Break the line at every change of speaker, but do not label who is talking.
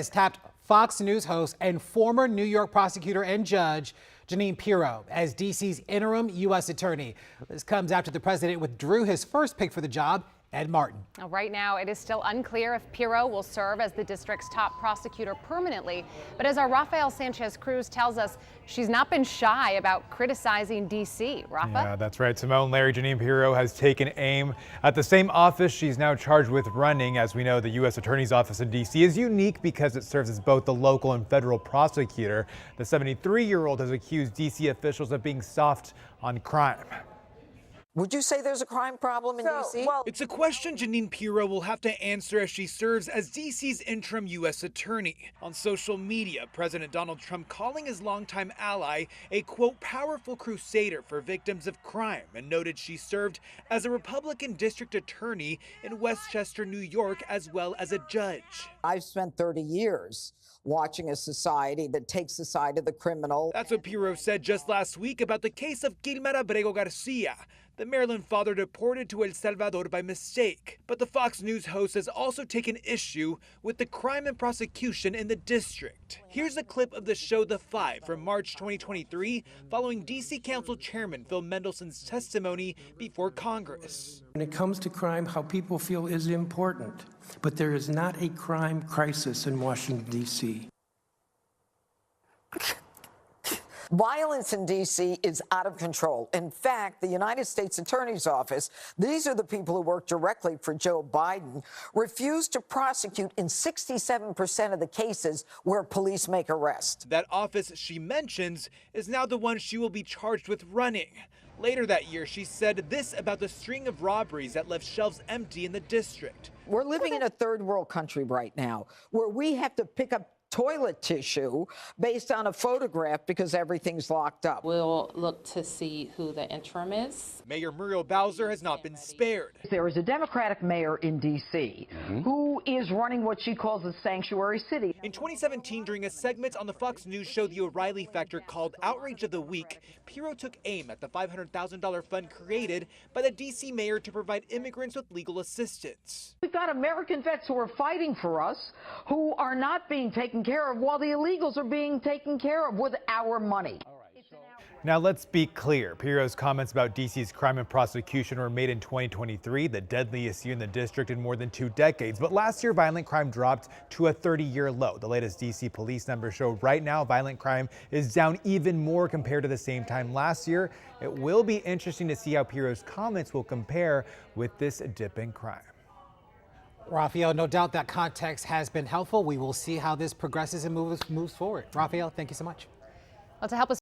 Has tapped Fox News host and former New York prosecutor and judge Jeanine Pirro as D.C.'s interim U.S. attorney. This comes after the president withdrew his first pick for the job, Ed Martin.
Right now, it is still unclear if Pirro will serve as the district's top prosecutor permanently. But as our Rafael Sanchez Cruz tells us, she's not been shy about criticizing D.C. Rafa?
Yeah, that's right. Simone Larry, Jeanine Pirro has taken aim at the same office she's now charged with running. As we know, the U.S. Attorney's Office in D.C. is unique because it serves as both the local and federal prosecutor. The 73-year-old has accused D.C. officials of being soft on crime.
Would you say there's a crime problem in D.C.?
Well, it's a question Jeanine Pirro will have to answer as she serves as D.C.'s interim U.S. attorney. On social media, President Donald Trump calling his longtime ally a, quote, powerful crusader for victims of crime, and noted she served as a Republican district attorney in Westchester, New York, as well as a judge.
I've spent 30 years watching a society that takes the side of the criminal.
That's what Pirro said just last week about the case of Gilmar Abrego Garcia, the Maryland father deported to El Salvador by mistake. But the Fox News host has also taken issue with the crime and prosecution in the district. Here's a clip of the show The Five from March 2023, following D.C. Council Chairman Phil Mendelson's testimony before Congress.
When it comes to crime, how people feel is important, but there is not a crime crisis in Washington, D.C.
Violence in D.C. is out of control. In fact, the United States Attorney's Office, these are the people who work directly for Joe Biden, refused to prosecute in 67% of the cases where police make arrests.
That office she mentions is now the one she will be charged with running. Later that year, she said this about the string of robberies that left shelves empty in the district.
We're living in a third world country right now where we have to pick up toilet tissue based on a photograph because everything's locked up.
We'll look to see who the interim is.
Mayor Muriel Bowser has not been spared.
There is a Democratic mayor in D.C. who is running what she calls a sanctuary city.
In 2017, during a segment on the Fox News show The O'Reilly Factor called Outrage of the Week, Pirro took aim at the $500,000 fund created by the D.C. mayor to provide immigrants with legal assistance.
We've got American vets who are fighting for us who are not being taken care of while the illegals are being taken care of with our money.
Now let's be clear. Pirro's comments about D.C.'s crime and prosecution were made in 2023, the deadliest year in the district in more than 2 decades. But last year, violent crime dropped to a 30-year low. The latest D.C. police numbers show right now violent crime is down even more compared to the same time last year. It will be interesting to see how Pirro's comments will compare with this dip in crime.
Rafael, no doubt that context has been helpful. We will see how this progresses and moves forward. Rafael, thank you so much.
Well, to help us